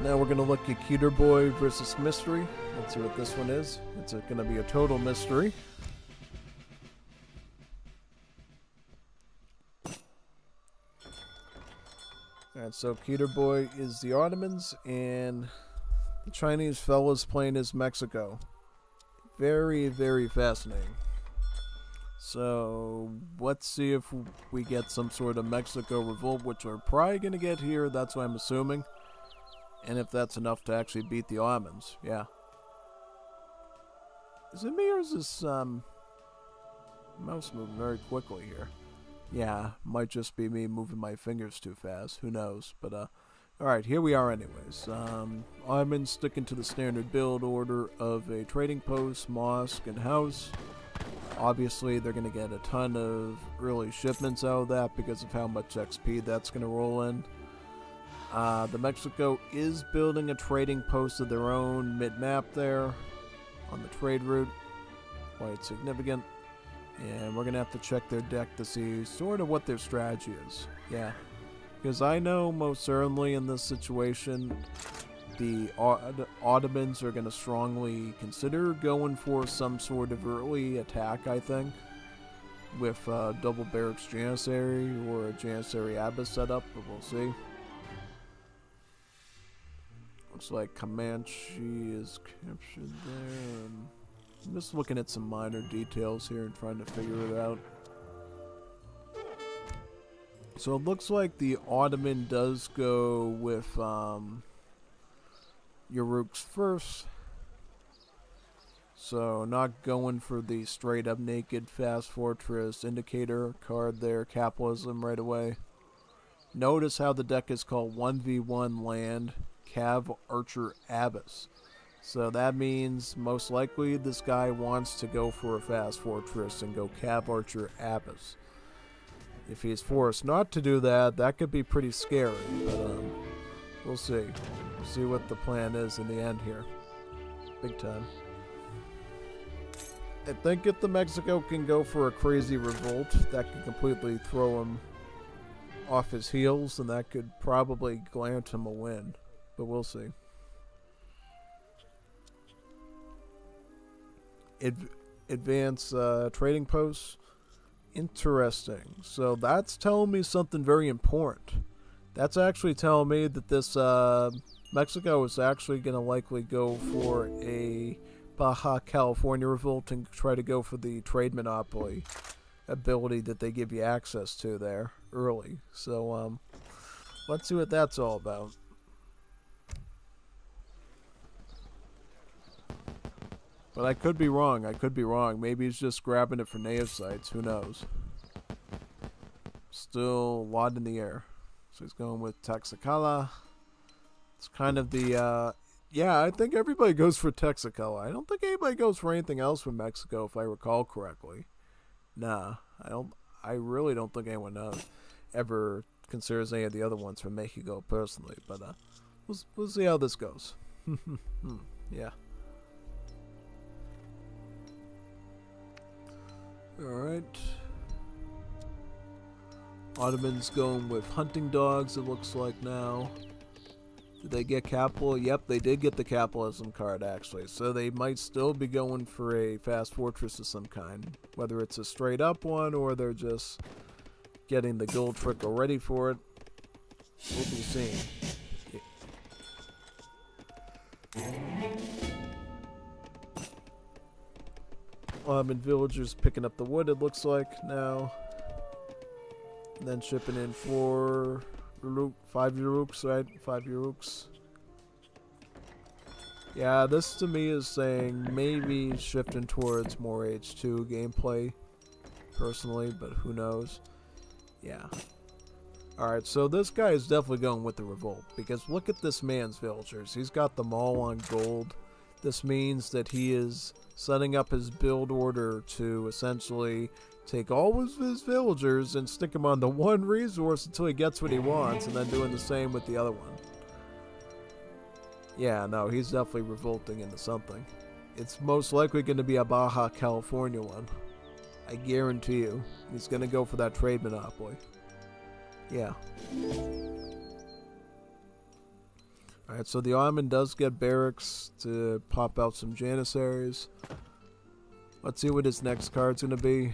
Now we're going to look at Keturboy versus Mystery. Let's see what this one is. It's going to be a total mystery. Alright, so Keturboy is the Ottomans, and the Chinese fella's playing as Mexico. Very, very fascinating. So, let's see if we get some sort of Mexico revolt, which we're probably going to get here, that's what I'm assuming. And if that's enough to actually beat the Ottomans, yeah. Is it me or is this, mouse moving very quickly here? Yeah, might just be me moving my fingers too fast, who knows, but, alright, here we are anyways. Ottomans sticking to the standard build order of a trading post, mosque, and house. Obviously, they're going to get a ton of early shipments out of that because of how much XP that's going to roll in. The Mexico is building a trading post of their own mid-map there on the trade route. Quite significant. And we're going to have to check their deck to see sort of what their strategy is. Yeah. Because I know most certainly in this situation, the Ottomans are going to strongly consider going for some sort of early attack, I think. With double barracks Janissary or a Janissary Abbas setup, but we'll see. Looks like Comanche is captured there. I'm just looking at some minor details here and trying to figure it out. So it looks like the Ottoman does go with Uruks first. So not going for the straight up naked fast fortress indicator card there, capitalism right away. Notice how the deck is called 1v1 land, Cav Archer Abbas. So that means most likely this guy wants to go for a fast fortress and go Cav Archer Abbas. If he's forced not to do that, that could be pretty scary, but we'll see. We'll see what the plan is in the end here. Big time. I think if the Mexico can go for a crazy revolt, that could completely throw him off his heels, and that could probably grant him a win. But we'll see. Advance trading posts. Interesting. So that's telling me something very important. That's actually telling me that this Mexico is actually going to likely go for a Baja California revolt and try to go for the trade monopoly ability that they give you access to there early. So let's see what that's all about. But I could be wrong. I could be wrong. Maybe he's just grabbing it for native sites. Who knows? Still a lot in the air. So he's going with Texacala. It's kind of the, yeah, I think everybody goes for Texacala. I don't think anybody goes for anything else from Mexico, if I recall correctly. Nah, I really don't think anyone ever considers any of the other ones from Mexico personally. But we'll see how this goes. Yeah. Alright. Ottomans going with hunting dogs, it looks like now. Did they get capital? Yep, they did get the capitalism card, actually. So they might still be going for a fast fortress of some kind. Whether it's a straight up one, or they're just getting the gold trickle ready for it. We'll be seeing. Ottoman villagers picking up the wood, it looks like now. And then shipping in 5 Uruks, right? 5 Uruks. Yeah, this to me is saying maybe shifting towards more H2 gameplay, personally, but who knows. Yeah. Alright, so this guy is definitely going with the revolt, because look at this man's villagers. He's got them all on gold. This means that he is setting up his build order to essentially take all of his villagers and stick them on the one resource until he gets what he wants, and then doing the same with the other one. Yeah, no, he's definitely revolting into something. It's most likely going to be a Baja California one. I guarantee you. He's going to go for that trade monopoly. Yeah. Alright, so the Armin does get barracks to pop out some Janissaries. Let's see what his next card's gonna be.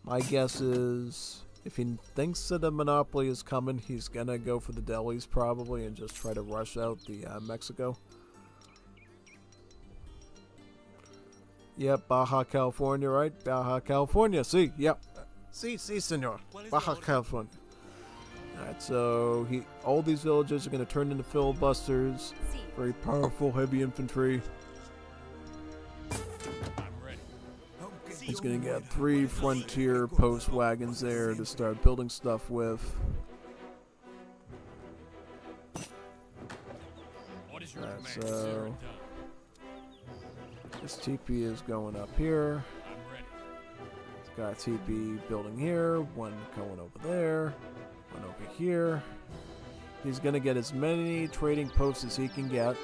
My guess is, if he thinks that a monopoly is coming, he's gonna go for the delis probably and just try to rush out the Mexico. Yep, Baja California, right? Baja California, see, yep. See, senor. Baja California. Alright, so all these villages are going to turn into filibusters. Very powerful heavy infantry. He's going to get 3 frontier post wagons there to start building stuff with. Alright, so this TP is going up here. It's got a TP building here, one going over there. One over here. He's going to get as many trading posts as he can get.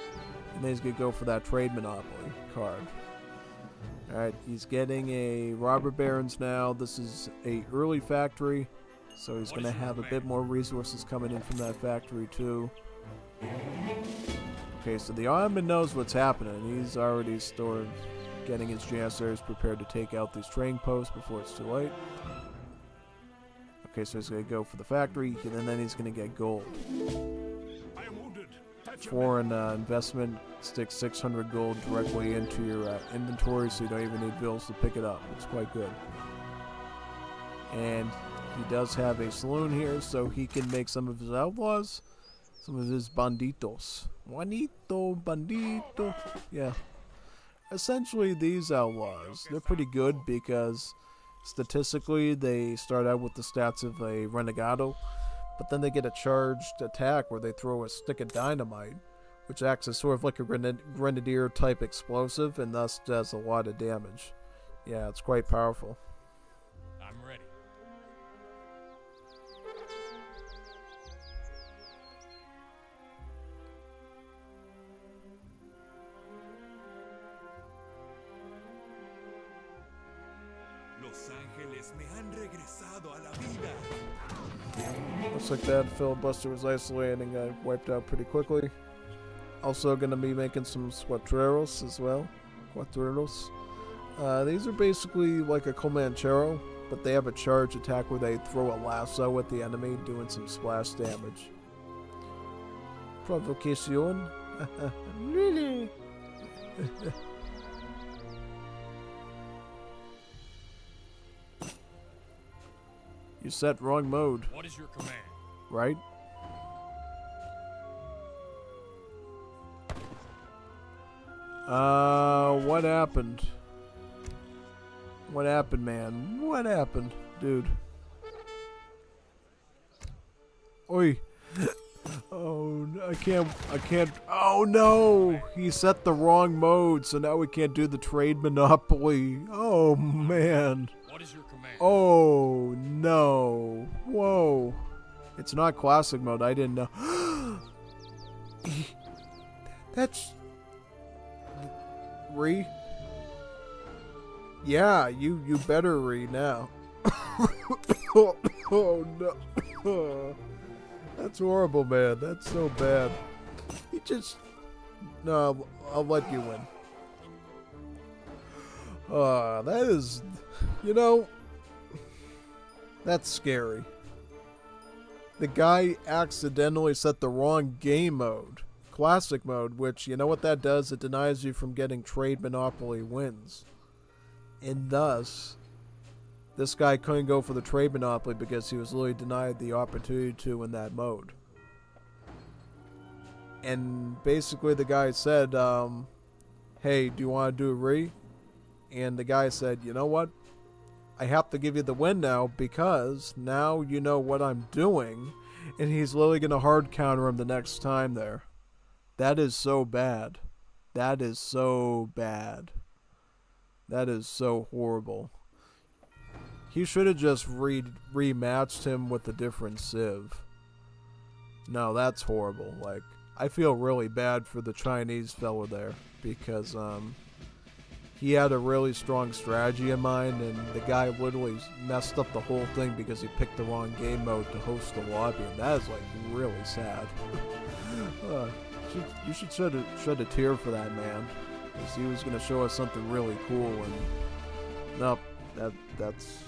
And then he's going to go for that trade monopoly card. Alright, he's getting a robber barons now. This is a early factory. So he's going to have a bit more resources coming in from that factory too. Okay, so the Ottoman knows what's happening. He's already getting his Janissaries prepared to take out these trading posts before it's too late. Okay, so he's going to go for the factory, and then he's going to get gold. Foreign investment, stick 600 gold directly into your inventory, so you don't even need bills to pick it up. It's quite good. And he does have a saloon here, so he can make some of his outlaws, some of his banditos. Juanito, bandito. Yeah. Essentially, these outlaws, they're pretty good because statistically, they start out with the stats of a renegado, but then they get a charged attack where they throw a stick of dynamite, which acts as sort of like a grenadier type explosive and thus does a lot of damage. Yeah, it's quite powerful. I'm ready. Looks like that filibuster was isolated and got wiped out pretty quickly. Also going to be making some cuatreros as well. Cuatreros. These are basically like a Comanchero, but they have a charge attack where they throw a lasso at the enemy, doing some splash damage. Provocation. Really? You set wrong mode. What is your command? Right? What happened? What happened, man? What happened, dude? Oi. Oh, I can't. Oh no! He set the wrong mode, so now we can't do the trade monopoly. Oh man. What is your command? Oh no. Whoa. It's not classic mode, I didn't know. That's... Re? Yeah, you better re now. Oh no. That's horrible, man. That's so bad. He just... No, I'll let you win. That is... You know... That's scary. The guy accidentally set the wrong game mode. Classic mode, which, you know what that does? It denies you from getting trade monopoly wins. And thus... This guy couldn't go for the trade monopoly because he was literally denied the opportunity to in that mode. And basically the guy said, hey, do you want to do a re? And the guy said, you know what? I have to give you the win now because now you know what I'm doing. And he's literally going to hard counter him the next time there. That is so bad. That is so bad. That is so horrible. He should have just rematched him with a different civ. No, that's horrible. Like, I feel really bad for the Chinese fella there because he had a really strong strategy in mind, and the guy literally messed up the whole thing because he picked the wrong game mode to host the lobby, and that is like really sad. You should shed a tear for that man, because he was going to show us something really cool, and nope, that's